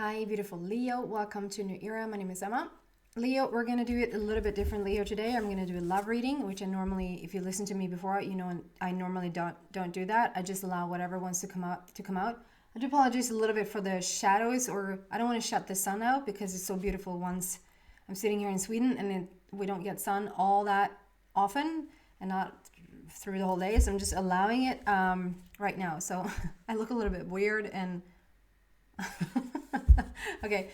Hi, beautiful Leo. Welcome to New Era. My name is Emma. Leo, we're going to do it a little bit different, Leo, today. I'm going to do a love reading, which I normally, if you listen to me before, you know, I normally don't do that. I just allow whatever wants to come out. I do apologize a little bit for the shadows, or I don't want to shut the sun out because it's so beautiful once I'm sitting here in Sweden and we don't get sun all that often and not through the whole day. So I'm just allowing it right now. So I look a little bit weird and okay.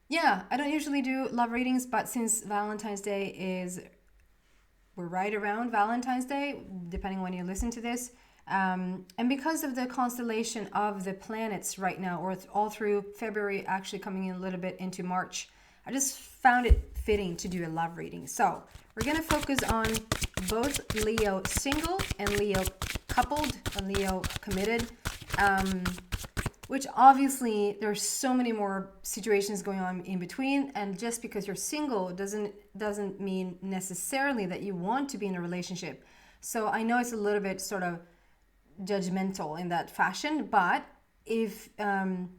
Yeah, I don't usually do love readings, but since Valentine's Day we're right around Valentine's Day, depending when you listen to this. And because of the constellation of the planets right now, or all through February, actually coming in a little bit into March, I just found it fitting to do a love reading. So we're going to focus on both Leo single and Leo coupled and Leo committed. Which obviously there's so many more situations going on in between, and just because you're single doesn't mean necessarily that you want to be in a relationship. So I know it's a little bit sort of judgmental in that fashion, but if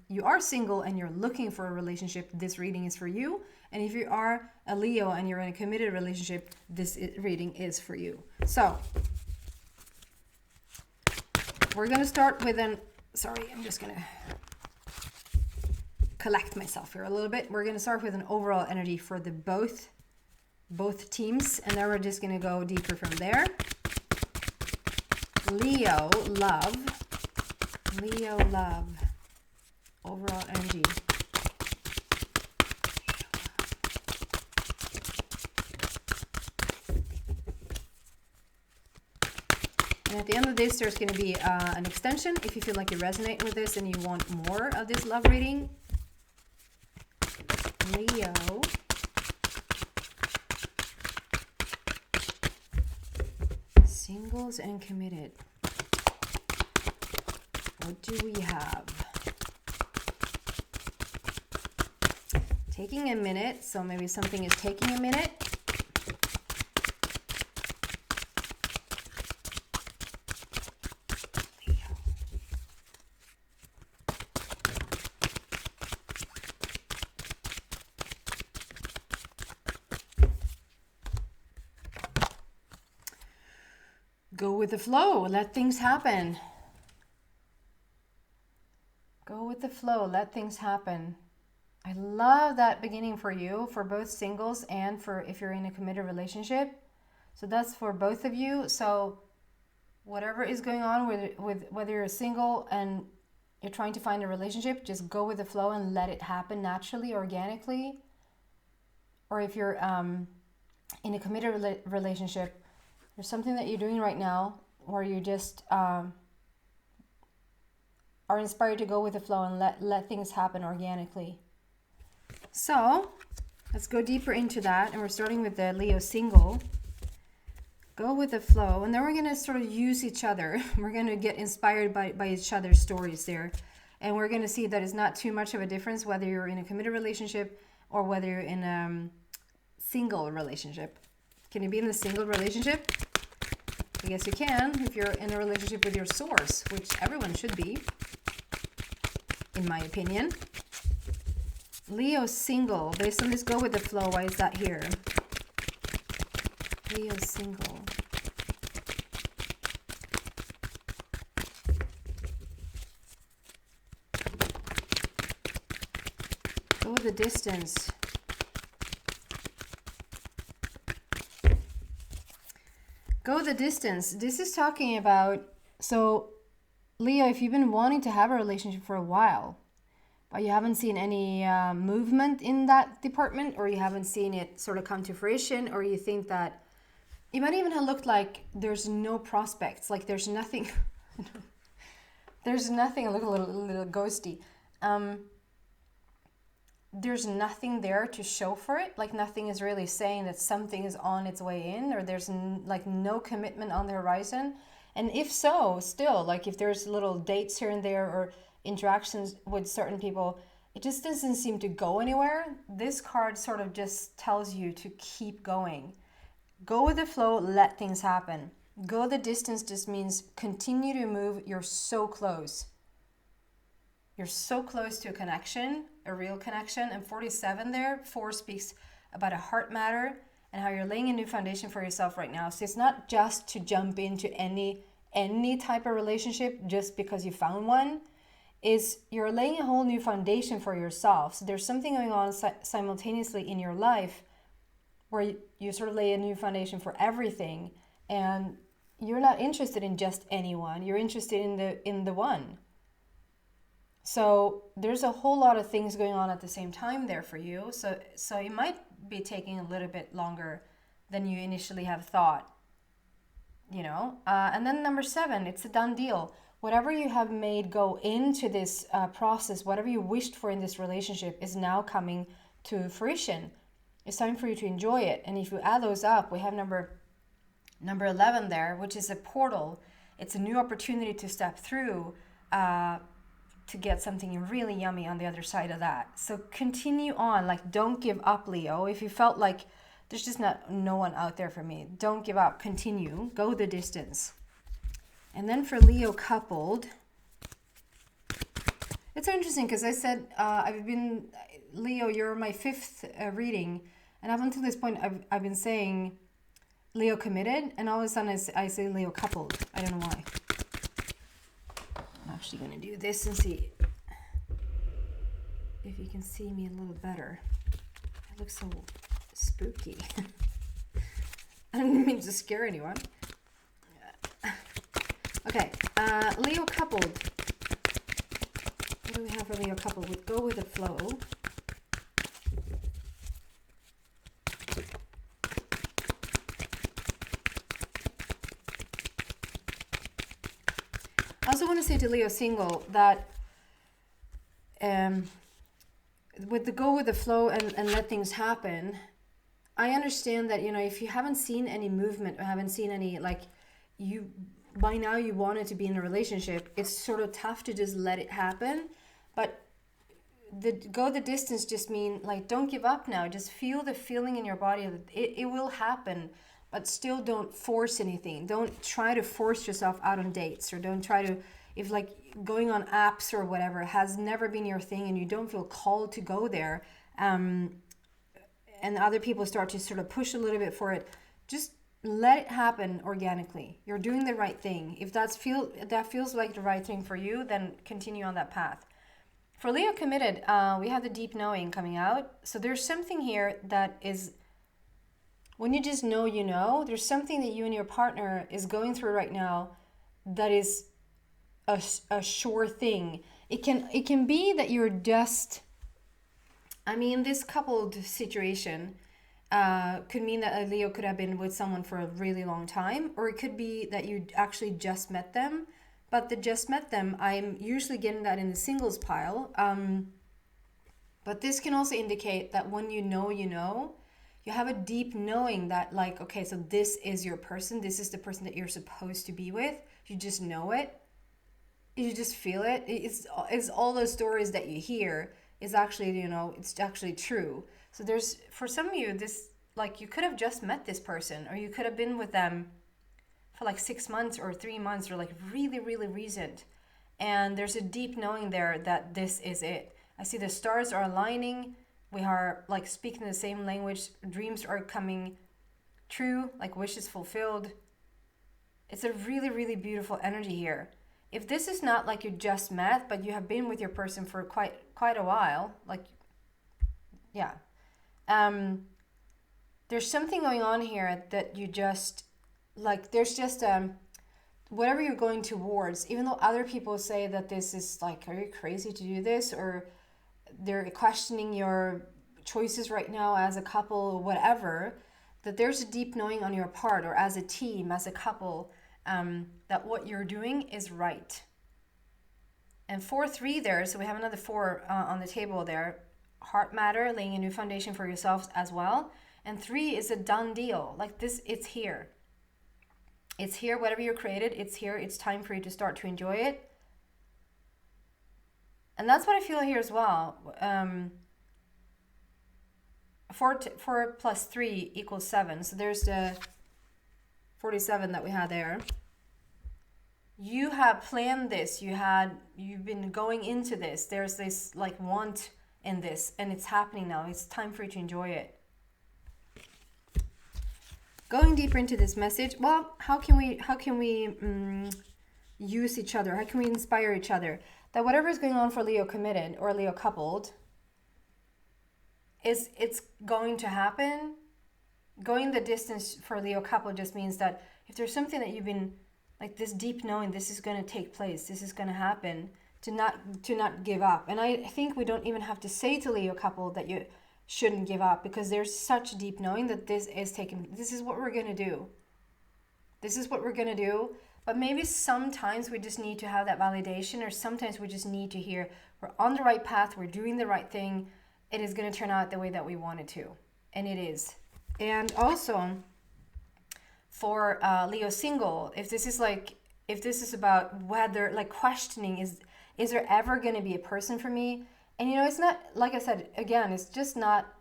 you are single and you're looking for a relationship, this reading is for you. And if you are a Leo and you're in a committed relationship, this reading is for you. So we're going to start with sorry, I'm just going to collect myself here a little bit. We're going to start with an overall energy for the both teams, and then we're just going to go deeper from there. Leo love, overall energy. And at the end of this, there's going to be an extension. If you feel like you resonate with this and you want more of this love reading, Leo, singles and committed. What do we have? Taking a minute, so maybe something is taking a minute. Go with the flow, let things happen. Go with the flow, let things happen. I love that beginning for you, for both singles and for if you're in a committed relationship. So that's for both of you. So whatever is going on with whether you're single and you're trying to find a relationship, just go with the flow and let it happen naturally, organically. Or if you're in a committed relationship, there's something that you're doing right now where you just are inspired to go with the flow and let things happen organically. So let's go deeper into that, and we're starting with the Leo single. Go with the flow, and then we're going to sort of use each other. We're going to get inspired by each other's stories there, and we're going to see that it's not too much of a difference whether you're in a committed relationship or whether you're in a single relationship. Can you be in a single relationship? I guess you can if you're in a relationship with your source, which everyone should be, in my opinion. Leo single, based on this go with the flow, why is that here? Leo single. Go the distance. Go the distance. This is talking about, so Leo, if you've been wanting to have a relationship for a while, but you haven't seen any movement in that department, or you haven't seen it sort of come to fruition, or you think that it might even have looked like there's no prospects, like there's nothing, there's nothing, I look a little ghosty. There's nothing there to show for it, like nothing is really saying that something is on its way in, or there's like no commitment on the horizon. And if so, still, like if there's little dates here and there or interactions with certain people, it just doesn't seem to go anywhere. This card sort of just tells you to keep going. Go with the flow, let things happen. Go the distance just means continue to move. You're so close. You're so close to a connection, a real connection. And 47 there, 4 speaks about a heart matter and how you're laying a new foundation for yourself right now. So it's not just to jump into any type of relationship just because you found one. Is you're laying a whole new foundation for yourself. So there's something going on simultaneously in your life where you sort of lay a new foundation for everything, and you're not interested in just anyone. You're interested in the one. So there's a whole lot of things going on at the same time there for you. So it might be taking a little bit longer than you initially have thought, And then number 7, it's a done deal. Whatever you have made go into this process, whatever you wished for in this relationship is now coming to fruition. It's time for you to enjoy it. And if you add those up, we have number 11 there, which is a portal. It's a new opportunity to step through to get something really yummy on the other side of that. So continue on. Like, don't give up, Leo. If you felt like there's just no one out there for me, don't give up. Continue. Go the distance. And then for Leo coupled, it's so interesting because I said Leo, you're my 5th reading, and up until this point I've been saying Leo committed, and all of a sudden I say Leo coupled. I don't know why. I'm actually going to do this and see if you can see me a little better. I look so spooky. I don't mean to scare anyone. Okay, Leo coupled. What do we have for Leo coupled? We go with the flow. I also want to say to Leo single that with the go with the flow and let things happen, I understand that, if you haven't seen any movement or haven't seen any, by now you wanted to be in a relationship, it's sort of tough to just let it happen. But go the distance just mean, don't give up now. Just feel the feeling in your body that it will happen. But still don't force anything. Don't try to force yourself out on dates, or don't try to, if going on apps or whatever has never been your thing and you don't feel called to go there, and other people start to sort of push a little bit for it, just let it happen organically. You're doing the right thing. If that feels like the right thing for you, then continue on that path. For Leo committed, we have the deep knowing coming out. So there's something here that is, when you just know, there's something that you and your partner is going through right now that is a sure thing. It can be that you're just, this coupled situation could mean that a Leo could have been with someone for a really long time, or it could be that you actually just met them. But the just met them, I'm usually getting that in the singles pile. But this can also indicate that when you know, you have a deep knowing that okay, so this is your person. This is the person that you're supposed to be with. You just know it. You just feel it. It's all those stories that you hear is actually, it's actually true. So there's, for some of you, this, you could have just met this person, or you could have been with them for 6 months or 3 months, or really, really recent. And there's a deep knowing there that this is it. I see the stars are aligning. We are speaking the same language. Dreams are coming true, wishes fulfilled. It's a really, really beautiful energy here. If this is not you just met, but you have been with your person for quite a while, yeah. There's something going on here that you just, there's just, whatever you're going towards, even though other people say that this is are you crazy to do this? Or they're questioning your choices right now as a couple or whatever, that there's a deep knowing on your part, or as a team, as a couple, that what you're doing is right. And 4-3 there, so we have another 4 on the table there. Heart matter, laying a new foundation for yourselves as well. And 3 is a done deal. This, it's here. It's here, whatever you created, it's here. It's time for you to start to enjoy it. And that's what I feel here as well. 4 plus 3 equals 7. So there's the 47 that we had there. you have planned this, you've been going into this, there's this like want in this, and it's happening now. It's time for you to enjoy it. Going deeper into this message, well, how can we use each other? How can we inspire each other? That whatever is going on for Leo committed or Leo coupled, it's going to happen. Going the distance for Leo coupled just means that if there's something that you've been like this deep knowing, this is going to take place, this is going to happen, to not give up. And I think we don't even have to say to Leo coupled that you shouldn't give up, because there's such deep knowing that this is what we're going to do. This is what we're going to do. But maybe sometimes we just need to have that validation, or sometimes we just need to hear we're on the right path, we're doing the right thing, it is going to turn out the way that we want it to. And it is. And also for Leo single, if this is about whether, like, questioning, is there ever going to be a person for me? And it's not, like I said, again, it's just not,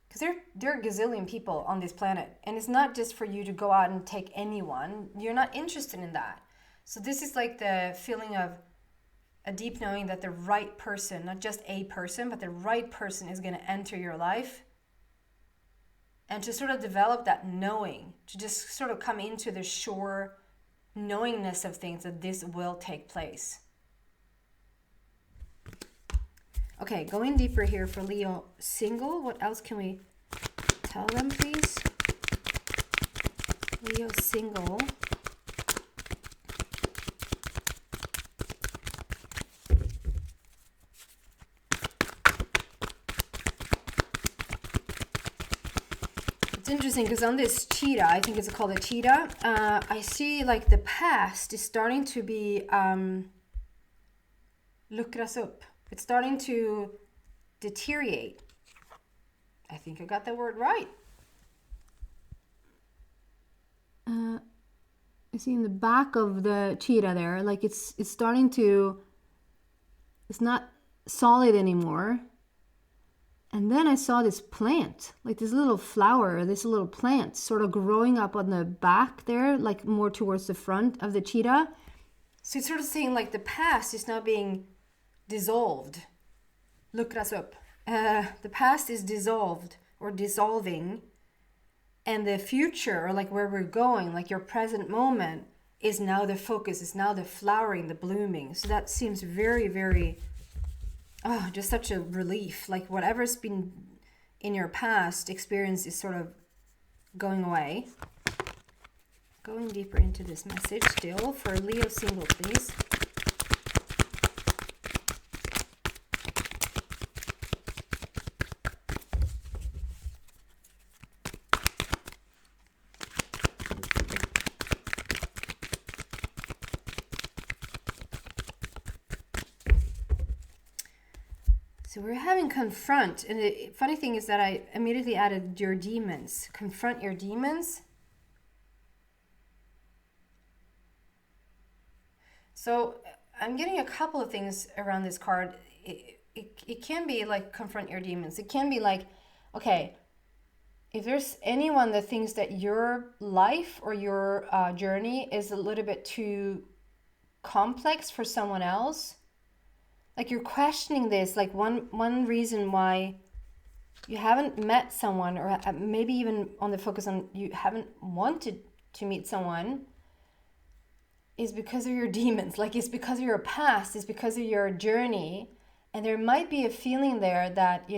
because there are a gazillion people on this planet, and it's not just for you to go out and take anyone. You're not interested in that. So this is like the feeling of a deep knowing that the right person, not just a person, but the right person is going to enter your life. And to sort of develop that knowing, to just sort of come into the sure knowingness of things that this will take place. Okay, going deeper here for Leo single, what else can we tell them, please? Leo single. It's interesting because on this cheetah, I think it's called a cheetah, I see like the past is starting to be luckras upp. It's starting to deteriorate. I think I got that word right. I see in the back of the cheetah there, like it's starting to, it's not solid anymore. And then I saw this plant, like this little flower, this little plant sort of growing up on the back there, like more towards the front of the cheetah. So it's sort of saying like the past is now being dissolved. Look us up. The past is dissolved or dissolving, and the future, or like where we're going, like your present moment, is now the focus, is now the flowering, the blooming. So that seems very, very, just such a relief. Like whatever's been in your past experience is sort of going away. Going deeper into this message still for Leo single, please. So we're having confront, and the funny thing is that I immediately added your demons. Confront your demons. So I'm getting a couple of things around this card. It can be like confront your demons. It can be like, okay, if there's anyone that thinks that your life or your journey is a little bit too complex for someone else, like you're questioning this, like one reason why you haven't met someone, or maybe even on the focus on you haven't wanted to meet someone, is because of your demons. Like it's because of your past, it's because of your journey. And there might be a feeling there that,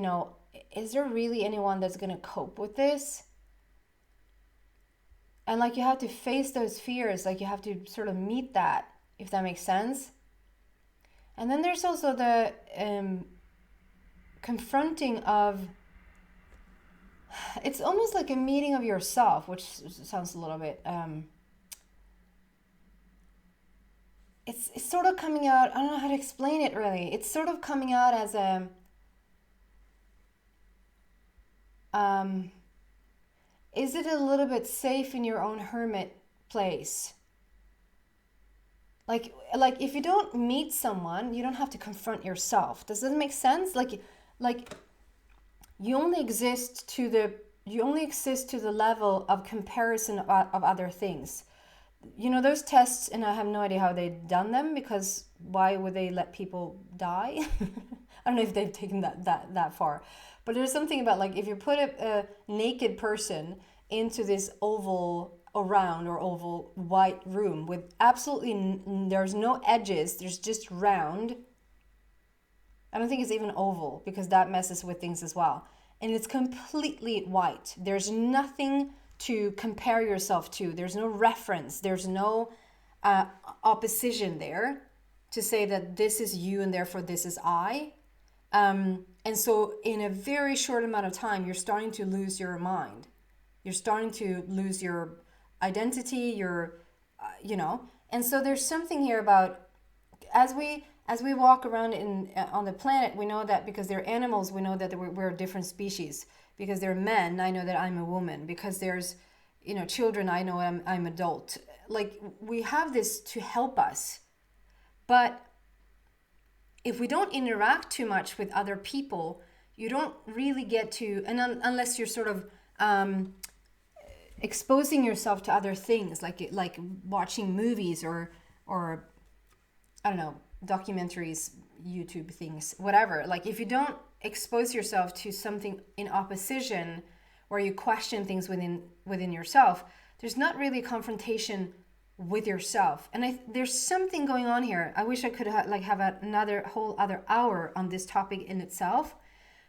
is there really anyone that's going to cope with this? And like you have to face those fears, like you have to sort of meet that, if that makes sense. And then there's also the confronting of, it's almost like a meeting of yourself, which sounds a little bit, it's sort of coming out, I don't know how to explain it really. It's sort of coming out as a, is it a little bit safe in your own hermit place? Like if you don't meet someone, you don't have to confront yourself. Does that make sense? Like you only exist to the level of comparison of other things. you know, those tests, and I have no idea how they've done them, because why would they let people die? I don't know if they've taken that far, but there's something about, like, if you put a naked person into this oval or round or oval white room with absolutely there's no edges, there's just round. I don't think it's even oval, because that messes with things as well. And it's completely white. There's nothing to compare yourself to. There's no reference. There's no opposition there to say that this is you and therefore this is I. And so in a very short amount of time, you're starting to lose your mind. You're starting to lose your identity, your, And so there's something here about, as we walk around on the planet, we know that because they're animals, we know that we're a different species. Because they're men, I know that I'm a woman. Because there's, children, I know I'm adult. Like, we have this to help us. But if we don't interact too much with other people, you don't really get to, and unless you're sort of exposing yourself to other things, like watching movies or I don't know, documentaries, YouTube things, whatever. Like, if you don't expose yourself to something in opposition, where you question things within yourself, there's not really confrontation with yourself. And there's something going on here. I wish I could have another whole other hour on this topic in itself.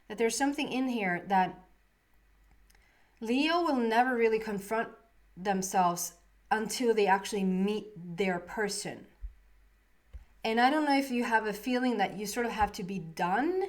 That there's something in here that Leo will never really confront themselves until they actually meet their person. And I don't know if you have a feeling that you sort of have to be done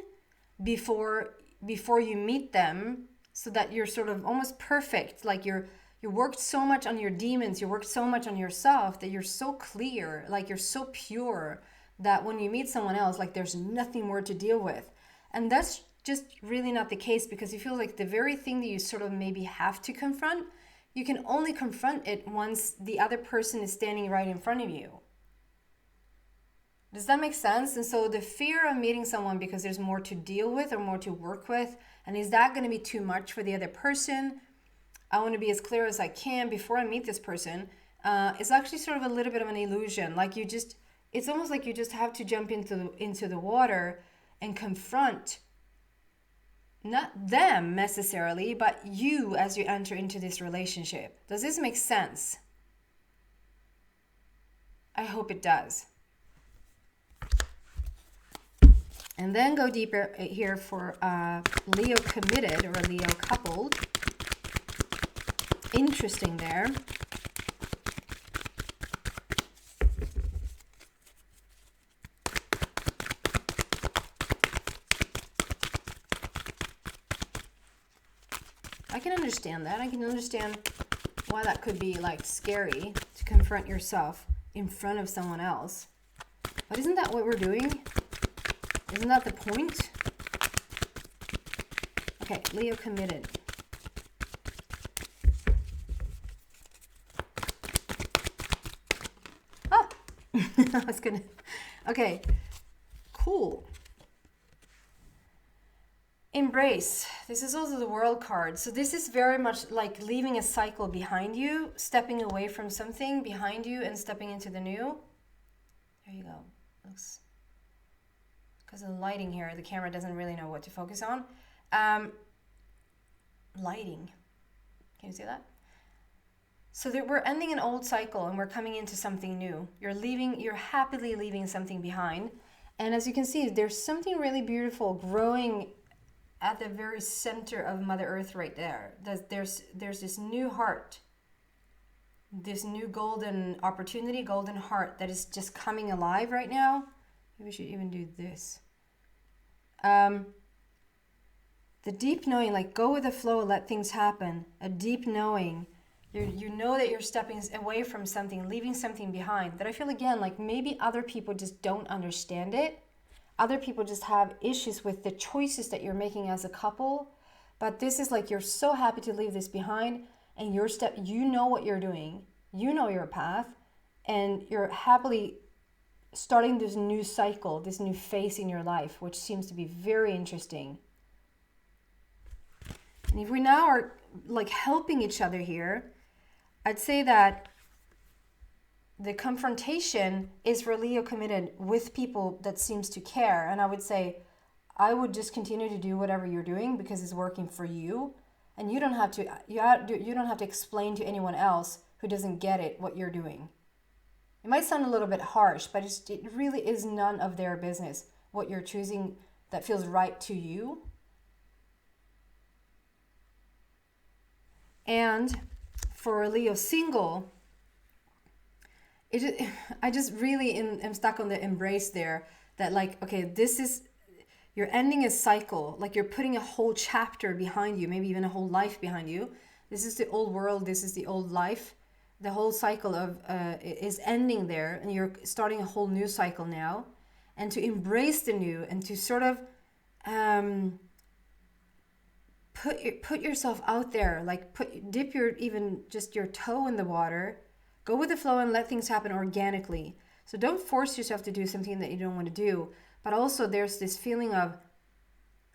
before you meet them, so that you're sort of almost perfect. Like, you worked so much on your demons, you worked so much on yourself, that you're so clear, like you're so pure, that when you meet someone else, like, there's nothing more to deal with. And that's just really not the case, because you feel like the very thing that you sort of maybe have to confront, you can only confront it once the other person is standing right in front of you. Does that make sense? And so the fear of meeting someone because there's more to deal with or more to work with, and is that going to be too much for the other person? I want to be as clear as I can before I meet this person. It's actually sort of a little bit of an illusion. Like, it's almost like you just have to jump into the water and confront not them necessarily, but you as you enter into this relationship. Does this make sense? I hope it does. And then go deeper here for Leo committed or Leo coupled. Interesting there. I can understand that. I can understand why that could be, like, scary to confront yourself in front of someone else. But isn't that what we're doing? Isn't that the point? Okay, Leo committed. Ah! I was gonna... Okay, cool. Embrace. This is also the World card. So this is very much like leaving a cycle behind you, stepping away from something behind you and stepping into the new. There you go. Looks... Because of the lighting here, the camera doesn't really know what to focus on. Lighting. Can you see that? So that we're ending an old cycle and we're coming into something new. You're happily leaving something behind. And as you can see, there's something really beautiful growing at the very center of Mother Earth right there. There's this new heart, this new golden opportunity, golden heart that is just coming alive right now. Maybe we should even do this. The deep knowing, like, go with the flow, let things happen. A deep knowing. You know that you're stepping away from something, leaving something behind. That I feel, again, like maybe other people just don't understand it. Other people just have issues with the choices that you're making as a couple. But this is like, you're so happy to leave this behind, and you know what you're doing. You know your path, and you're happily starting this new cycle, this new phase in your life, which seems to be very interesting. And if we now are like helping each other here, I'd say that the confrontation is for Leo committed with people that seems to care. And I would say, I would just continue to do whatever you're doing because it's working for you. And you don't have to explain to anyone else who doesn't get it what you're doing. It might sound a little bit harsh, but it really is none of their business what you're choosing that feels right to you. And for Leo single, I just really am stuck on the embrace there. That like, okay, you're ending a cycle. Like you're putting a whole chapter behind you, maybe even a whole life behind you. This is the old world. This is the old life. The whole cycle of is ending there, and you're starting a whole new cycle now. And to embrace the new and to sort of put yourself out there, like dip even just your toe in the water, go with the flow and let things happen organically. So don't force yourself to do something that you don't want to do, but also there's this feeling of,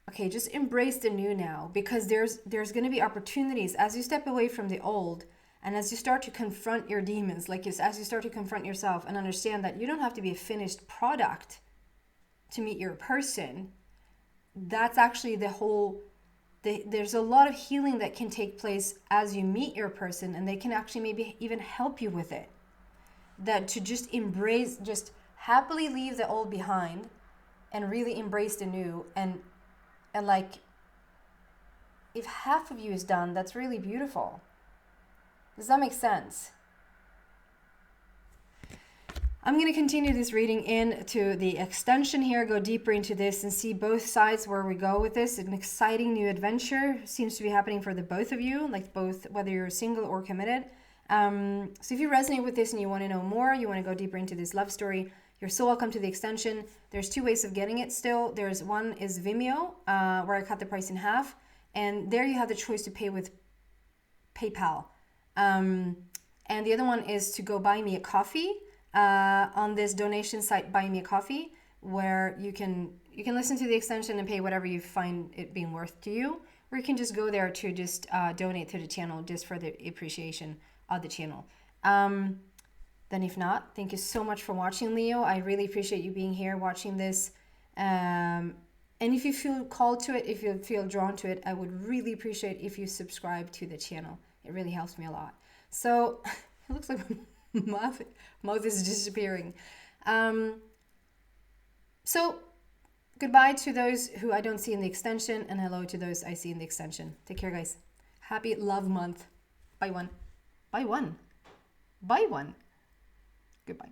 okay, just embrace the new now, because there's going to be opportunities as you step away from the old and as you start to confront your demons, like as you start to confront yourself and understand that you don't have to be a finished product to meet your person. That's actually there's a lot of healing that can take place as you meet your person, and they can actually maybe even help you with it. That to just embrace, just happily leave the old behind and really embrace the new. And like, if half of you is done, that's really beautiful. Does that make sense? I'm going to continue this reading into the extension here, go deeper into this and see both sides where we go with this. An exciting new adventure seems to be happening for the both of you, like both, whether you're single or committed. So if you resonate with this and you want to know more, you want to go deeper into this love story, you're so welcome to the extension. There's two ways of getting it still. There's one is Vimeo, where I cut the price in half. And there you have the choice to pay with PayPal. And the other one is to go buy me a coffee on this donation site, Buy Me a Coffee, where you can listen to the extension and pay whatever you find it being worth to you, or you can just go there to just donate to the channel just for the appreciation of the channel. Then if not, thank you so much for watching, Leo. I really appreciate you being here watching this. And if you feel called to it, if you feel drawn to it, I would really appreciate if you subscribe to the channel. It really helps me a lot. So it looks like mouth is disappearing. So goodbye to those who I don't see in the extension, and hello to those I see in the extension. Take care, guys. Happy Love Month. Buy one. Buy one. Buy one. Goodbye.